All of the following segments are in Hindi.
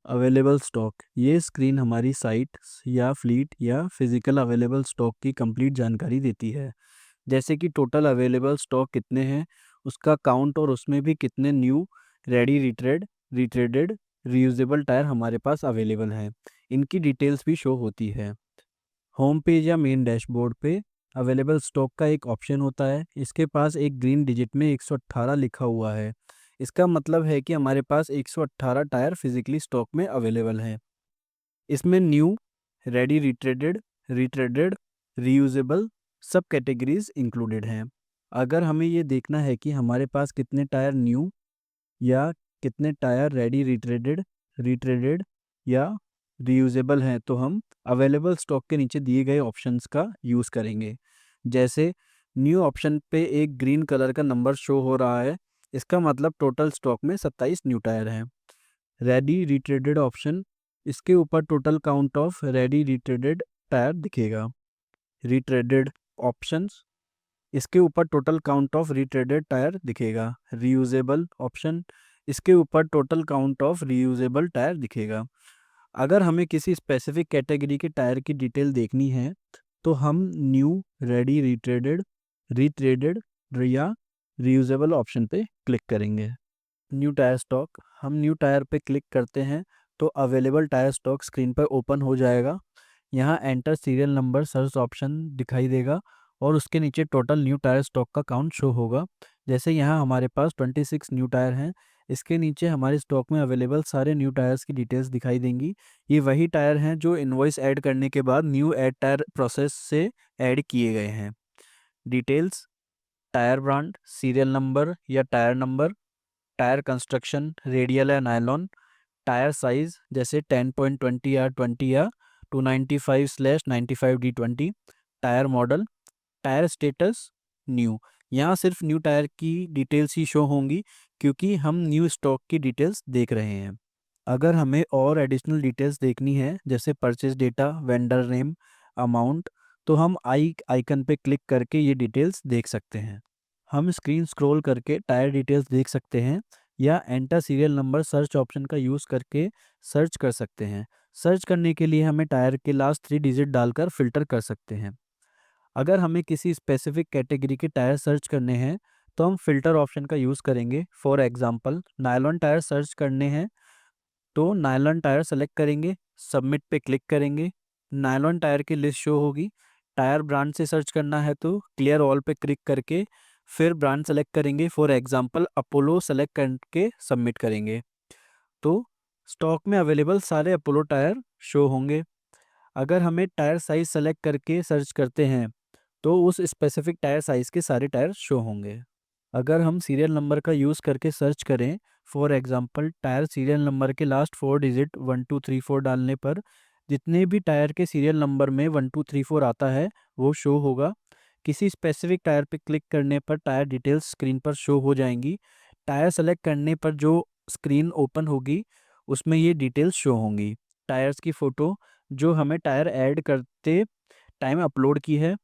अवेलेबल स्टॉक, ये स्क्रीन हमारी साइट या फ्लीट या फिजिकल अवेलेबल स्टॉक की कंप्लीट जानकारी देती है। जैसे कि टोटल अवेलेबल स्टॉक कितने हैं, उसका काउंट और उसमें भी कितने न्यू रेडी रिट्रेडेड रीयूजेबल टायर हमारे पास अवेलेबल हैं। इनकी डिटेल्स भी शो होती है। होम पेज या मेन डैशबोर्ड पे अवेलेबल स्टॉक का एक ऑप्शन होता है। इसके पास एक ग्रीन डिजिट में 118 लिखा हुआ है। इसका मतलब है कि हमारे पास 118 टायर फिजिकली स्टॉक में अवेलेबल हैं। इसमें न्यू, रेडी रिट्रेडेड, रीयूजेबल सब कैटेगरीज इंक्लूडेड हैं। अगर हमें ये देखना है कि हमारे पास कितने टायर न्यू या कितने टायर रेडी रिट्रेडेड या रीयूजेबल हैं, तो हम अवेलेबल स्टॉक के नीचे दिए गए ऑप्शंस का यूज़ करेंगे। जैसे न्यू ऑप्शन पे एक ग्रीन कलर का नंबर शो हो रहा है, इसका मतलब टोटल स्टॉक में 27 न्यू टायर हैं। रेडी रिट्रेडेड ऑप्शन, इसके ऊपर total count of ready retreaded tyre दिखेगा। रिट्रेडेड ऑप्शंस, इसके ऊपर total count of retreaded tyre दिखेगा। रीयूजेबल ऑप्शन, इसके ऊपर total count of reusable tyre दिखेगा। अगर हमें किसी स्पेसिफिक कैटेगरी के टायर की डिटेल देखनी है, तो हम न्यू, रेडी रिट्रेडेड या रीयूजेबल ऑप्शन पे क्लिक करेंगे। न्यू टायर स्टॉक, हम न्यू टायर पे क्लिक करते हैं तो अवेलेबल टायर स्टॉक स्क्रीन पर ओपन हो जाएगा। यहाँ enter serial number search option दिखाई देगा और उसके नीचे टोटल न्यू टायर स्टॉक का काउंट शो होगा। जैसे यहाँ हमारे पास 26 न्यू टायर हैं। इसके नीचे हमारे स्टॉक में अवेलेबल सारे न्यू टायर्स की डिटेल्स दिखाई देंगी। ये वही टायर हैं जो इनवॉइस ऐड करने के बाद न्यू ऐड टायर प्रोसेस से ऐड किए गए हैं। Details, tyre brand, serial number या tyre number, tyre construction radial या नायलॉन, टायर साइज जैसे 10.20 या 20 या 295/95D20, tyre model, tyre status new. यहाँ सिर्फ न्यू टायर की डिटेल्स ही शो होंगी क्योंकि हम न्यू स्टॉक की डिटेल्स देख रहे हैं। अगर हमें और एडिशनल डिटेल्स देखनी है जैसे purchase data, vendor name, amount, तो हम आइकन पे क्लिक करके ये डिटेल्स देख सकते हैं। हम स्क्रीन स्क्रॉल करके टायर डिटेल्स देख सकते हैं या enter serial number search option का यूज़ करके सर्च कर सकते हैं। सर्च करने के लिए हमें टायर के लास्ट 3 डिजिट डालकर फ़िल्टर कर सकते हैं। अगर हमें किसी स्पेसिफिक कैटेगरी के टायर सर्च करने हैं, तो हम फ़िल्टर ऑप्शन का यूज़ करेंगे। For example nylon tyre search करने हैं तो नायलॉन टायर सेलेक्ट करेंगे, सबमिट पे क्लिक करेंगे, नायलॉन टायर की लिस्ट शो होगी। टायर ब्रांड से सर्च करना है तो क्लियर ऑल पे क्लिक करके फिर ब्रांड सेलेक्ट करेंगे। फॉर एग्जांपल अपोलो सेलेक्ट करके सबमिट करेंगे तो स्टॉक में अवेलेबल सारे अपोलो टायर शो होंगे। अगर हमें टायर साइज सेलेक्ट करके सर्च करते हैं तो उस स्पेसिफिक टायर साइज़ के सारे टायर शो होंगे। अगर हम सीरियल नंबर का यूज़ करके सर्च करें, for example tyre serial number के लास्ट 4 डिजिट 1 2 3 4 डालने पर जितने भी टायर के सीरियल नंबर में 1 2 3 4 आता है वो शो होगा। किसी स्पेसिफिक टायर पे क्लिक करने पर टायर डिटेल्स स्क्रीन पर शो हो जाएंगी। टायर सेलेक्ट करने पर जो स्क्रीन ओपन होगी उसमें ये डिटेल्स शो होंगी। टायर्स की फ़ोटो जो हमें टायर ऐड करते टाइम अपलोड की है,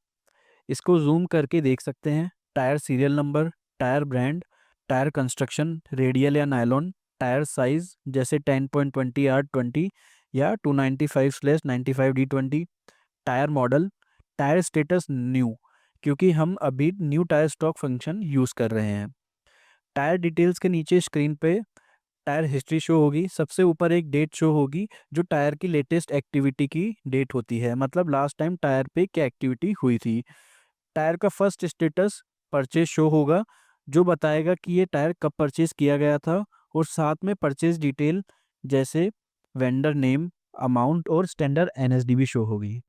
इसको ज़ूम करके देख सकते हैं। Tyre serial number, tyre brand, tyre construction radial या नायलॉन, टायर साइज़ जैसे 10.20 आर 20 या 295/95D20, tyre model, tyre status new क्योंकि हम अभी new tyre stock function use कर रहे हैं। टायर डिटेल्स के नीचे स्क्रीन पे टायर हिस्ट्री शो होगी। सबसे ऊपर एक डेट शो होगी जो टायर की लेटेस्ट एक्टिविटी की डेट होती है, मतलब लास्ट टाइम टायर पे क्या एक्टिविटी हुई थी। टायर का फर्स्ट स्टेटस परचेज शो होगा जो बताएगा कि ये टायर कब परचेज किया गया था और साथ में परचेज डिटेल जैसे वेंडर नेम, अमाउंट और स्टैंडर्ड एनएसडी भी शो होगी।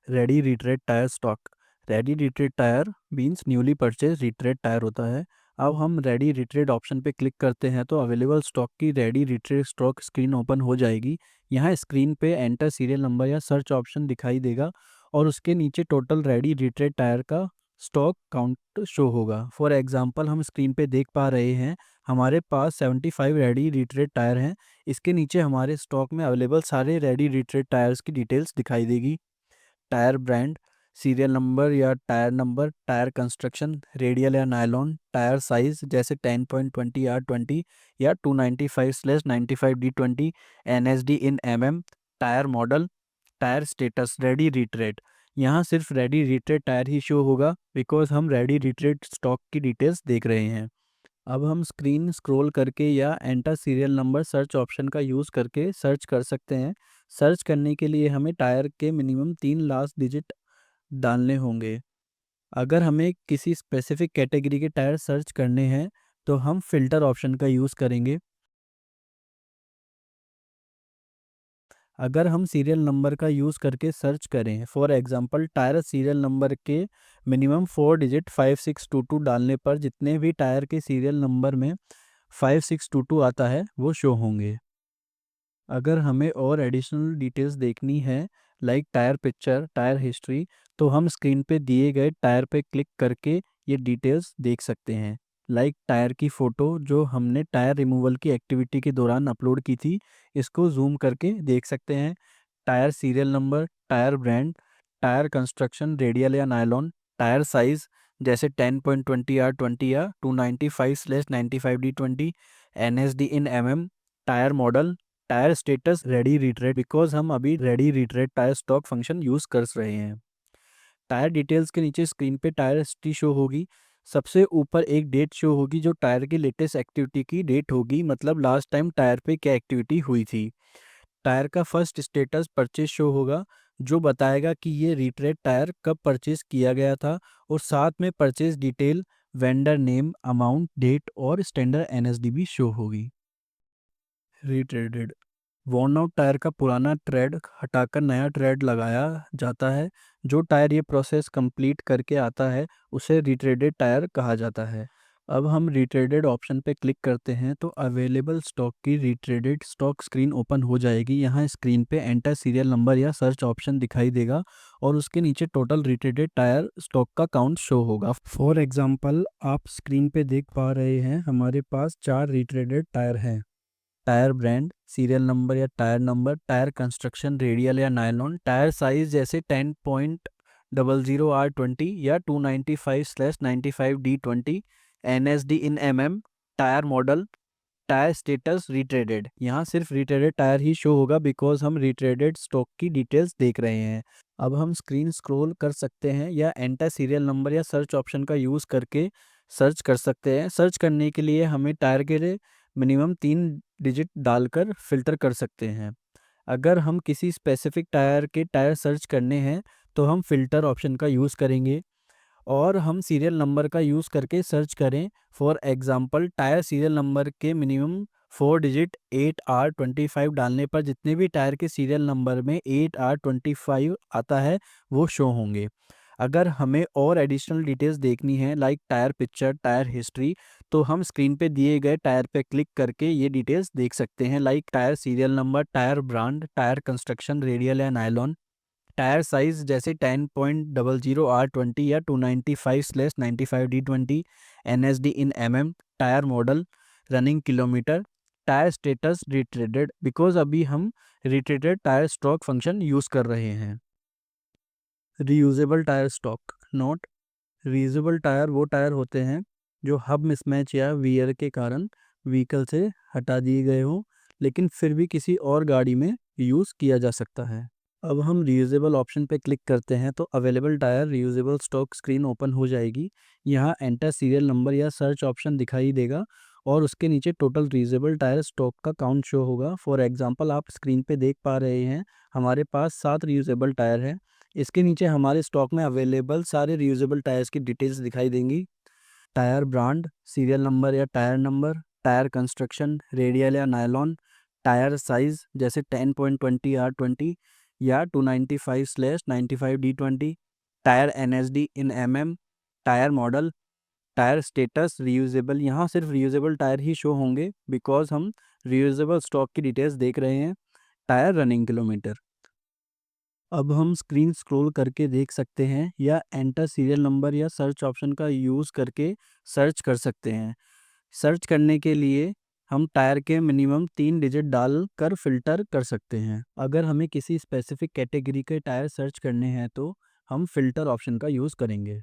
Ready रिट्रेड tyre stock, ready रिट्रेड tyre means newly purchase retread tyre होता है। अब हम रेडी रिट्रेड ऑप्शन पे क्लिक करते हैं तो अवेलेबल स्टॉक की ready retread stock screen open हो जाएगी। यहाँ स्क्रीन पे एंटर सीरियल नंबर या सर्च ऑप्शन दिखाई देगा और उसके नीचे टोटल रेडी रिट्रेड टायर का स्टॉक काउंट शो होगा। फॉर एग्जांपल हम स्क्रीन पे देख पा रहे हैं हमारे पास 75 रेडी रिट्रेड टायर हैं। इसके नीचे हमारे स्टॉक में अवेलेबल सारे रेडी रिट्रेड टायर्स की डिटेल्स दिखाई देगी। टायर ब्रांड, सीरियल नंबर या tyre number, tyre construction, radial या नायलॉन, टायर साइज जैसे 10.20 R20 या 295/95 D20, NSD in mm, tyre model, tyre status, ready retread. यहाँ सिर्फ रेडी रिट्रेड टायर ही शो होगा बिकॉज हम रेडी रिट्रेड स्टॉक की डिटेल्स देख रहे हैं। अब हम स्क्रीन स्क्रॉल करके या enter serial number search option का यूज़ करके सर्च कर सकते हैं। सर्च करने के लिए हमें टायर के मिनिमम 3 लास्ट डिजिट डालने होंगे। अगर हमें किसी स्पेसिफिक कैटेगरी के टायर सर्च करने हैं तो हम फ़िल्टर ऑप्शन का यूज़ करेंगे। अगर हम सीरियल नंबर का यूज़ करके सर्च करें, for example tyre serial number के मिनिमम 4 डिजिट 5622 डालने पर जितने भी टायर के सीरियल नंबर में 5622 आता है वो शो होंगे। अगर हमें और एडिशनल डिटेल्स देखनी है like tyre picture, tyre history, तो हम स्क्रीन पे दिए गए टायर पे क्लिक करके ये डिटेल्स देख सकते हैं। लाइक टायर की फ़ोटो जो हमने टायर रिमूवल की एक्टिविटी के दौरान अपलोड की थी, इसको जूम करके देख सकते हैं। Tyre serial number, tyre brand, tyre construction, radial या नायलॉन, टायर साइज़ जैसे 10.20 R20 या 295/95 D20, NSD in mm, tyre model, tyre status, ready retread because हम अभी ready रिट्रेड tyre stock function use कर रहे हैं। टायर डिटेल्स के नीचे स्क्रीन पे टायर हिस्ट्री शो होगी। सबसे ऊपर एक डेट शो होगी जो टायर की लेटेस्ट एक्टिविटी की डेट होगी, मतलब लास्ट टाइम टायर पे क्या एक्टिविटी हुई थी। टायर का फर्स्ट स्टेटस परचेज शो होगा जो बताएगा कि ये रिट्रेड टायर कब परचेज किया गया था, और साथ में purchase detail, vendor name, amount, date और स्टैंडर्ड एनएसडी भी शो होगी। रिट्रेडेड वॉर्न आउट टायर का पुराना ट्रेड हटाकर नया ट्रेड लगाया जाता है। जो टायर ये प्रोसेस कंप्लीट करके आता है उसे रिट्रेडेड टायर कहा जाता है। अब हम रिट्रेडेड ऑप्शन पे क्लिक करते हैं तो अवेलेबल स्टॉक की रिट्रेडेड स्टॉक स्क्रीन ओपन हो जाएगी। यहाँ स्क्रीन पे एंटर सीरियल नंबर या सर्च ऑप्शन दिखाई देगा और उसके नीचे टोटल रिट्रेडेड टायर स्टॉक का काउंट शो होगा। फॉर एग्जांपल आप स्क्रीन पे देख पा रहे हैं हमारे पास 4 रिट्रेडेड टायर हैं। टायर ब्रांड, सीरियल नंबर या tyre number, tyre construction, radial या नायलॉन, टायर साइज जैसे 10.00 R20 या 295/95 D20, NSD in mm, tyre model, tyre status, retreaded. यहाँ सिर्फ रिट्रेडेड टायर ही शो होगा बिकॉज हम रिट्रेडेड स्टॉक की डिटेल्स देख रहे हैं। अब हम स्क्रीन स्क्रॉल कर सकते हैं या एंटर सीरियल नंबर या सर्च ऑप्शन का यूज़ करके सर्च कर सकते हैं। सर्च करने के लिए हमें टायर के लिए मिनिमम 3 डिजिट डालकर फ़िल्टर कर सकते हैं। अगर हम किसी स्पेसिफिक टायर के टायर सर्च करने हैं तो हम फ़िल्टर ऑप्शन का यूज़ करेंगे और हम सीरियल नंबर का यूज़ करके सर्च करें। For example tyre serial number के मिनिमम 4 डिजिट 8R25 डालने पर जितने भी टायर के सीरियल नंबर में 8R25 आता है वो शो होंगे। अगर हमें और एडिशनल डिटेल्स देखनी है like tyre picture, tyre history, तो हम स्क्रीन पे दिए गए टायर पे क्लिक करके ये डिटेल्स देख सकते हैं like tyre serial number, tyre brand, tyre construction, radial या नायलॉन, टायर साइज जैसे 10.00 R20 या 295/95 D20, NSD in mm, tyre model, running kilometre, tyre status, retreaded because अभी हम retreaded tyre stock function use कर रहे हैं। Reusable tyre stock note, reusable tyre वो टायर होते हैं जो हब मिसमैच या वियर के कारण व्हीकल से हटा दिए गए हों लेकिन फिर भी किसी और गाड़ी में यूज़ किया जा सकता है। अब हम रीयूजेबल ऑप्शन पे क्लिक करते हैं तो available tyre reusable stock screen open हो जाएगी। यहाँ एंटर सीरियल नंबर या सर्च ऑप्शन दिखाई देगा और उसके नीचे टोटल रीयूजेबल टायर स्टॉक का काउंट शो होगा। फॉर एग्जांपल आप स्क्रीन पे देख पा रहे हैं हमारे पास 7 रीयूजेबल टायर हैं। इसके नीचे हमारे स्टॉक में अवेलेबल सारे रीयूजेबल टायर्स की डिटेल्स दिखाई देंगी। टायर ब्रांड, सीरियल नंबर या tyre number, tyre construction, radial या नायलॉन, टायर साइज जैसे 10.20 R20 या 295/95 D20, tyre NSD in mm, tyre model, tyre status, reusable. यहाँ सिर्फ रीयूजेबल टायर ही शो होंगे बिकॉज हम रीयूजेबल स्टॉक की डिटेल्स देख रहे हैं। Tyre running kilometre. अब हम स्क्रीन स्क्रॉल करके देख सकते हैं या एंटर सीरियल नंबर या सर्च ऑप्शन का यूज़ करके सर्च कर सकते हैं। सर्च करने के लिए हम टायर के मिनिमम 3 डिजिट डालकर फ़िल्टर कर सकते हैं। अगर हमें किसी स्पेसिफिक कैटेगरी के टायर सर्च करने हैं तो हम फ़िल्टर ऑप्शन का यूज़ करेंगे।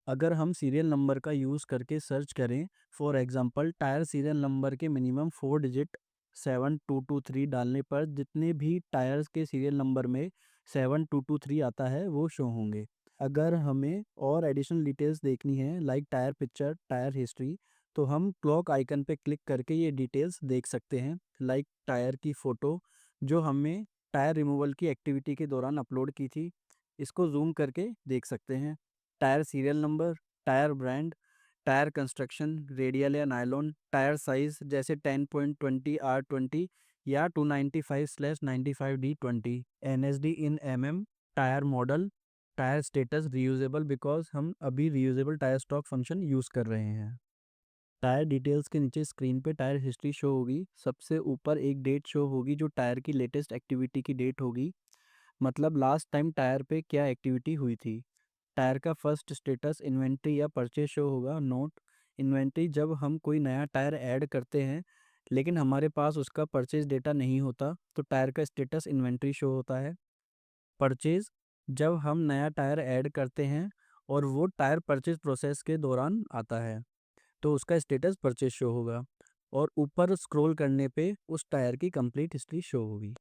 अगर हम सीरियल नंबर का यूज़ करके सर्च करें, for example tyre serial number के मिनिमम 4 डिजिट 7223 डालने पर जितने भी टायर्स के सीरियल नंबर में 7223 आता है वो शो होंगे। अगर हमें और एडिशनल डिटेल्स देखनी है like tyre picture, tyre history, तो हम क्लॉक आइकन पे क्लिक करके ये डिटेल्स देख सकते हैं लाइक टायर की फ़ोटो जो हमने टायर रिमूवल की एक्टिविटी के दौरान अपलोड की थी, इसको ज़ूम करके देख सकते हैं। Tyre serial number, tyre brand, tyre construction, radial या नायलॉन, टायर साइज़ जैसे 10.20 R20 या 295/95D20, NSD in MM, tyre model, tyre status reusable because हम अभी reusable tyre stock function use कर रहे हैं। टायर डिटेल्स के नीचे स्क्रीन पे टायर हिस्ट्री शो होगी। सबसे ऊपर एक डेट शो होगी जो टायर की लेटेस्ट एक्टिविटी की डेट होगी, मतलब लास्ट टाइम टायर पे क्या एक्टिविटी हुई थी। टायर का फर्स्ट स्टेटस इन्वेंट्री या परचेज शो होगा। नोट: इन्वेंट्री जब हम कोई नया टायर ऐड करते हैं लेकिन हमारे पास उसका परचेज डेटा नहीं होता तो टायर का स्टेटस इन्वेंट्री शो होता है। परचेज: जब हम नया टायर ऐड करते हैं और वो टायर परचेज प्रोसेस के दौरान आता है तो उसका स्टेटस परचेज शो होगा और ऊपर स्क्रॉल करने पे उस टायर की कंप्लीट हिस्ट्री शो होगी।